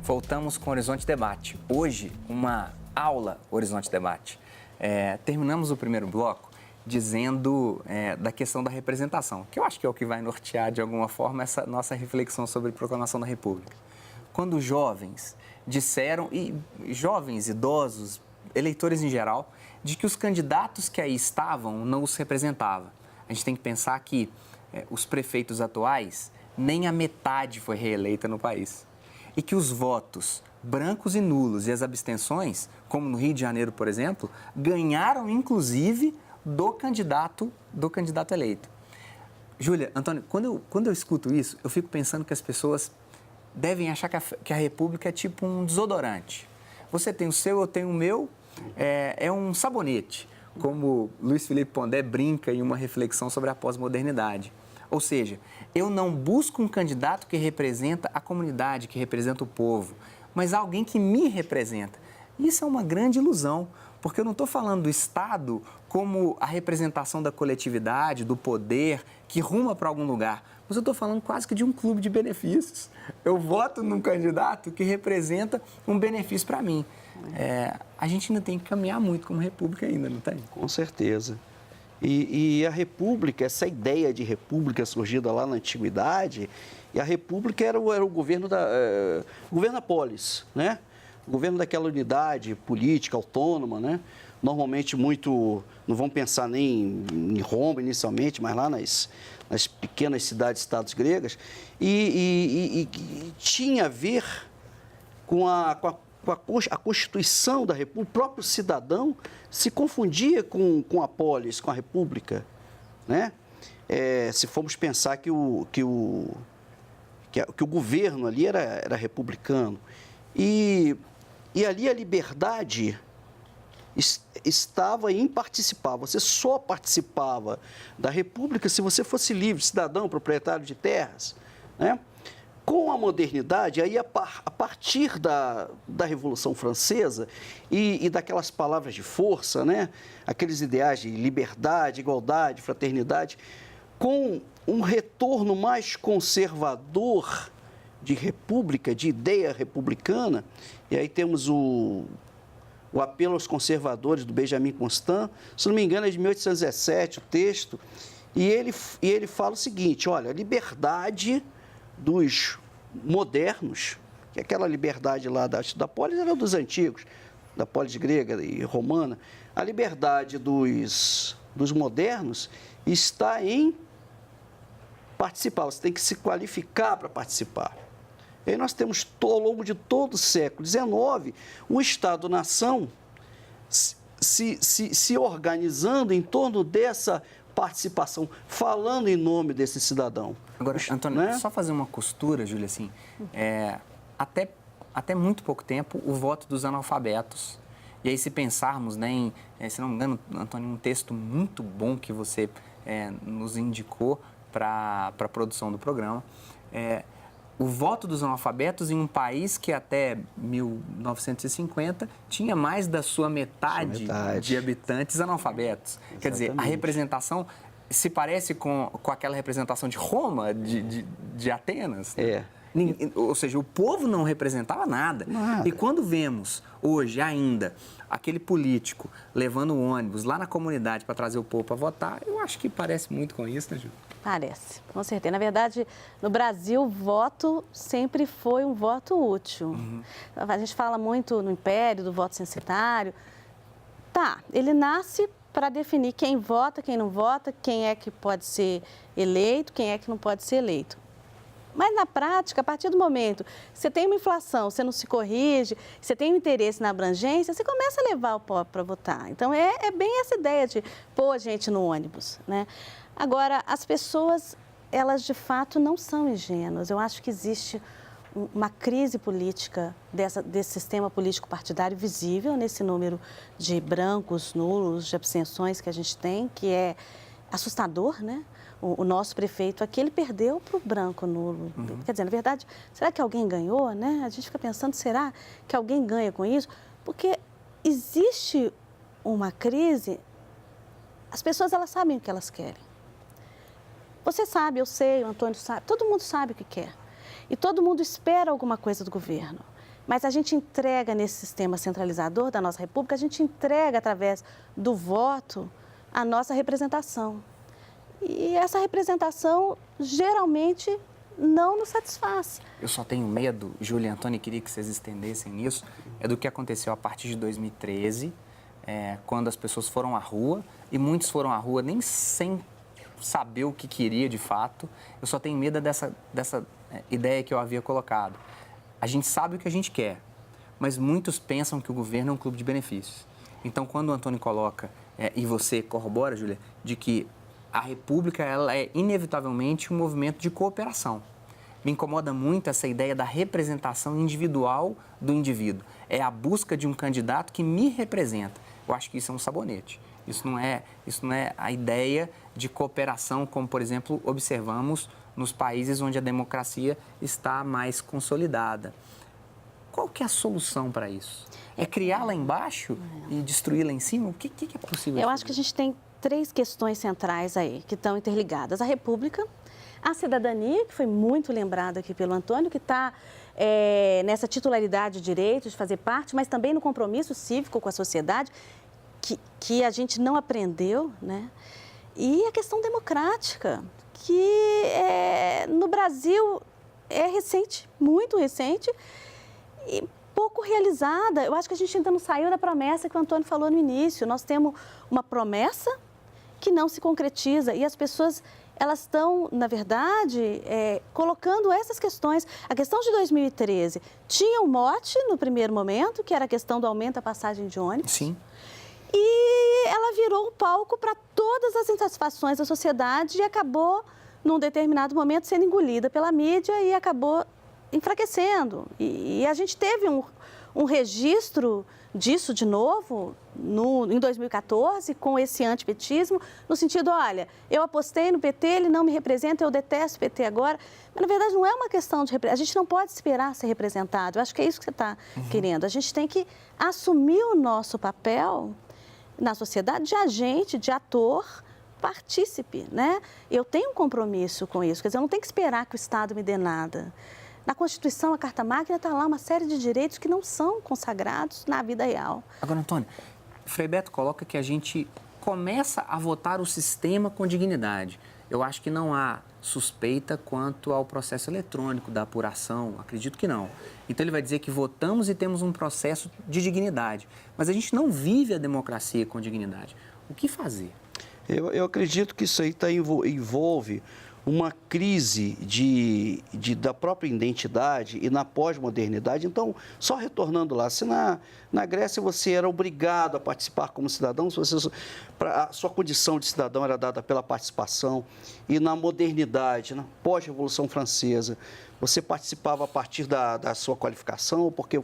Voltamos com o Horizonte Debate. Hoje, uma aula Horizonte Debate. Terminamos o primeiro bloco dizendo da questão da representação, que eu acho que é o que vai nortear, de alguma forma, essa nossa reflexão sobre a proclamação da República. Quando jovens disseram, e jovens, idosos, eleitores em geral, de que os candidatos que aí estavam não os representavam. A gente tem que pensar que os prefeitos atuais, nem a metade foi reeleita no país. E que os votos brancos e nulos e as abstenções, como no Rio de Janeiro, por exemplo, ganharam, inclusive, do candidato eleito. Júlia, Antônio, quando eu escuto isso, eu fico pensando que as pessoas devem achar que a República é tipo um desodorante. Você tem o seu, eu tenho o meu, é um sabonete, como Luiz Felipe Pondé brinca em uma reflexão sobre a pós-modernidade. Ou seja, eu não busco um candidato que representa a comunidade, que representa o povo, mas alguém que me representa. Isso é uma grande ilusão, porque eu não estou falando do Estado como a representação da coletividade, do poder, que ruma para algum lugar, mas eu estou falando quase que de um clube de benefícios. Eu voto num candidato que representa um benefício para mim. A gente ainda tem que caminhar muito como república ainda, não tem? Com certeza. E a república, essa ideia de república surgida lá na antiguidade, e a república era o governo da polis, né? O governo daquela unidade política autônoma, né? Normalmente muito, não vamos pensar nem em Roma inicialmente, mas lá nas pequenas cidades-estados gregas, e tinha a ver com a Constituição da República. O próprio cidadão se confundia com a polis, com a República, né? Se formos pensar que o governo ali era republicano. E ali a liberdade estava em participar. Você só participava da República se você fosse livre, cidadão, proprietário de terras, né? Com a modernidade, aí a partir da Revolução Francesa e daquelas palavras de força, né? Aqueles ideais de liberdade, igualdade, fraternidade, com um retorno mais conservador de república, de ideia republicana, e aí temos o apelo aos conservadores do Benjamin Constant, se não me engano é de 1817 o texto, e ele fala o seguinte: olha, a liberdade dos modernos, que aquela liberdade lá da polis era dos antigos, da polis grega e romana, a liberdade dos modernos está em participar, você tem que se qualificar para participar. E aí nós temos, ao longo de todo o século XIX, um Estado-nação se organizando em torno dessa participação, falando em nome desse cidadão. Agora, Antônio, né? Só fazer uma costura, Júlia, assim, até muito pouco tempo, o voto dos analfabetos. E aí, se pensarmos, né, se não me engano, Antônio, um texto muito bom que você nos indicou para a produção do programa, o voto dos analfabetos em um país que até 1950 tinha mais da sua metade de habitantes analfabetos. Exatamente. Quer dizer, a representação se parece com aquela representação de Roma, de Atenas. Ou seja, o povo não representava nada. E quando vemos hoje ainda aquele político levando o ônibus lá na comunidade para trazer o povo para votar, eu acho que parece muito com isso, né, Ju? Parece, com certeza. Na verdade, no Brasil, o voto sempre foi um voto útil. Uhum. A gente fala muito no Império do voto censitário. Ele nasce para definir quem vota, quem não vota, quem é que pode ser eleito, quem é que não pode ser eleito. Mas, na prática, a partir do momento que você tem uma inflação, você não se corrige, você tem um interesse na abrangência, você começa a levar o povo para votar. Então, é bem essa ideia de pôr a gente no ônibus, né? Agora, as pessoas, elas de fato não são ingênuas. Eu acho que existe uma crise política desse sistema político partidário visível nesse número de brancos, nulos, de abstenções que a gente tem, que é assustador, né? O nosso prefeito aqui, ele perdeu para o branco nulo. Uhum. Quer dizer, na verdade, será que alguém ganhou, né? A gente fica pensando, será que alguém ganha com isso? Porque existe uma crise as pessoas, elas sabem o que elas querem. Você sabe, eu sei, o Antônio sabe, todo mundo sabe o que quer. E todo mundo espera alguma coisa do governo. Mas a gente entrega nesse sistema centralizador da nossa República, a gente entrega através do voto a nossa representação. E essa representação geralmente não nos satisfaz. Eu só tenho medo, Júlia e Antônio, queria que vocês estendessem nisso, é do que aconteceu a partir de 2013, quando as pessoas foram à rua, e muitos foram à rua nem sem saber o que queria de fato. Eu só tenho medo dessa ideia que eu havia colocado. A gente sabe o que a gente quer, mas muitos pensam que o governo é um clube de benefícios. Então, quando o Antônio coloca, e você corrobora, Júlia, de que a República ela é inevitavelmente um movimento de cooperação. Me incomoda muito essa ideia da representação individual do indivíduo. É a busca de um candidato que me representa. Eu acho que isso é um sabonete. Isso não é a ideia de cooperação, como, por exemplo, observamos nos países onde a democracia está mais consolidada. Qual que é a solução para isso? É criar lá embaixo e destruir lá em cima? O que é possível? Eu acho que a gente tem 3 questões centrais aí, que estão interligadas. A República, a cidadania, que foi muito lembrada aqui pelo Antônio, que está nessa titularidade de direito de fazer parte, mas também no compromisso cívico com a sociedade, que a gente não aprendeu, né? E a questão democrática, que no Brasil é recente, muito recente, e pouco realizada. Eu acho que a gente ainda não saiu da promessa que o Antônio falou no início. Nós temos uma promessa que não se concretiza e as pessoas, elas estão, na verdade, colocando essas questões. A questão de 2013 tinha um mote no primeiro momento, que era a questão do aumento da passagem de ônibus. Sim. E ela virou um palco para todas as insatisfações da sociedade e acabou, num determinado momento, sendo engolida pela mídia e acabou enfraquecendo. E a gente teve um registro disso de novo em 2014, com esse antipetismo, no sentido, olha, eu apostei no PT, ele não me representa, eu detesto o PT agora. Mas, na verdade, não é uma questão de representar. A gente não pode esperar ser representado. Eu acho que é isso que você está querendo. A gente tem que assumir o nosso papel na sociedade de agente, de ator, partícipe, né? Eu tenho um compromisso com isso, quer dizer, eu não tenho que esperar que o Estado me dê nada. Na Constituição, a Carta Magna está lá uma série de direitos que não são consagrados na vida real. Agora, Antônio, Frei Beto coloca que a gente começa a votar o sistema com dignidade. Eu acho que não há suspeita quanto ao processo eletrônico da apuração, acredito que não. Então ele vai dizer que votamos e temos um processo de dignidade, mas a gente não vive a democracia com dignidade. O que fazer? Eu acredito que isso aí envolve uma crise da própria identidade e na pós-modernidade. Então, só retornando lá, se na Grécia você era obrigado a participar como cidadão, a sua condição de cidadão era dada pela participação, e na modernidade, na pós-Revolução Francesa, você participava a partir da sua qualificação, porque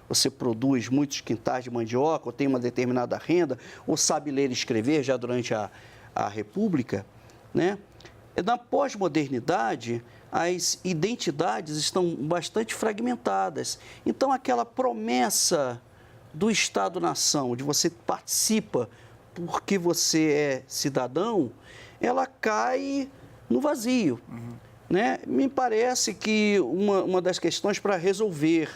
você produz muitos quintais de mandioca, ou tem uma determinada renda, ou sabe ler e escrever já durante a República, né? Na pós-modernidade, as identidades estão bastante fragmentadas. Então, aquela promessa do Estado-nação, de você participa porque você é cidadão, ela cai no vazio. Né? Me parece que uma das questões para resolver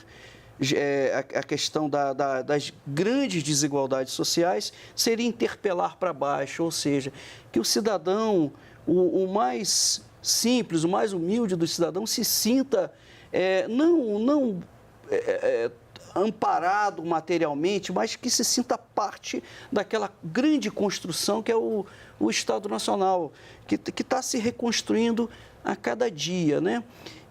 a questão das grandes desigualdades sociais seria interpelar para baixo, ou seja, que o cidadão, o mais simples, o mais humilde do cidadão se sinta não amparado materialmente, mas que se sinta parte daquela grande construção que é o Estado Nacional, que está se reconstruindo a cada dia, né?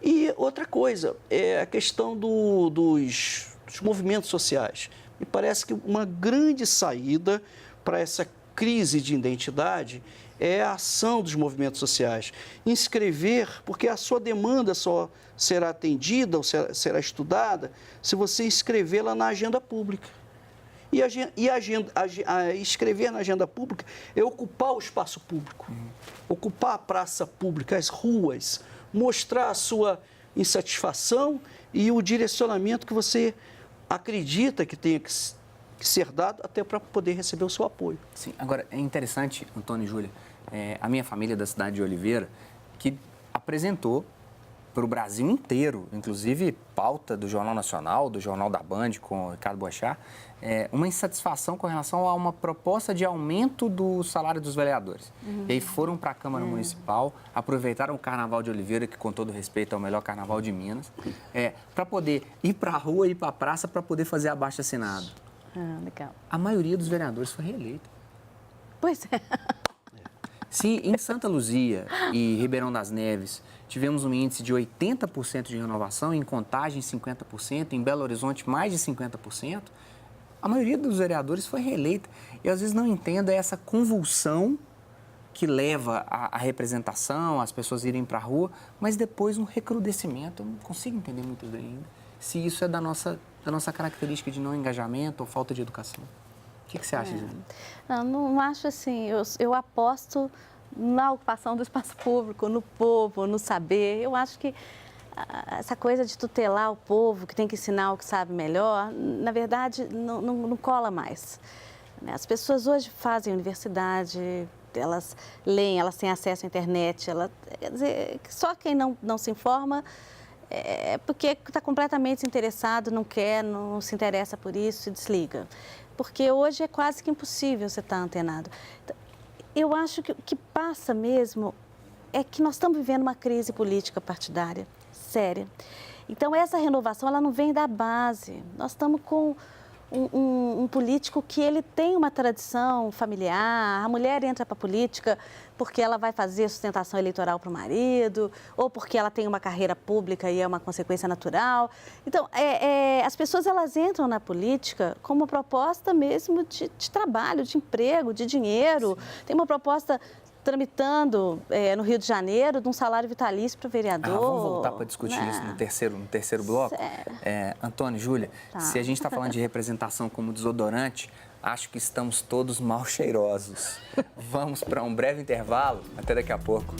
E outra coisa, é a questão dos movimentos sociais. Me parece que uma grande saída para essa crise de identidade é a ação dos movimentos sociais. Inscrever, porque a sua demanda só será atendida ou será estudada se você inscrevê-la na agenda pública. E escrever na agenda pública é ocupar o espaço público, ocupar a praça pública, as ruas, mostrar a sua insatisfação e o direcionamento que você acredita que que ser dado até para poder receber o seu apoio. Sim, agora é interessante, Antônio e Júlia, a minha família da cidade de Oliveira, que apresentou para o Brasil inteiro, inclusive pauta do Jornal Nacional, do Jornal da Band, com o Ricardo Boechat, uma insatisfação com relação a uma proposta de aumento do salário dos vereadores. E aí foram para a Câmara Municipal, aproveitaram o Carnaval de Oliveira, que com todo respeito é o melhor carnaval de Minas, para poder ir para a rua, ir para a praça, para poder fazer abaixo-assinado. Legal. A maioria dos vereadores foi reeleita. Pois é. Se em Santa Luzia e Ribeirão das Neves tivemos um índice de 80% de renovação, em Contagem 50%, em Belo Horizonte mais de 50%, a maioria dos vereadores foi reeleita. Eu às vezes não entendo essa convulsão que leva à representação, as pessoas irem para a rua, mas depois um recrudescimento. Eu não consigo entender muito bem ainda se isso é da nossa característica de não engajamento ou falta de educação. O que você acha, Júlia? Não acho assim. Eu aposto na ocupação do espaço público, no povo, no saber. Eu acho que essa coisa de tutelar o povo, que tem que ensinar o que sabe melhor, na verdade, não cola mais. As pessoas hoje fazem universidade, elas leem, elas têm acesso à internet. Quer dizer, só quem não se informa é porque está completamente desinteressado, não quer, não se interessa por isso, se desliga. Porque hoje é quase que impossível você estar antenado. Então, eu acho que o que passa mesmo é que nós estamos vivendo uma crise política partidária séria. Então, essa renovação ela não vem da base. Nós estamos com um político que ele tem uma tradição familiar, a mulher entra para a política porque ela vai fazer sustentação eleitoral para o marido, ou porque ela tem uma carreira pública e é uma consequência natural. Então, as pessoas elas entram na política com uma proposta mesmo de trabalho, de emprego, de dinheiro. Sim. Tem uma proposta tramitando no Rio de Janeiro de um salário vitalício para o vereador. Vamos voltar para discutir isso no terceiro bloco. Antônio, Júlia, se a gente está falando de representação como desodorante, acho que estamos todos mal cheirosos. Vamos para um breve intervalo. Até daqui a pouco.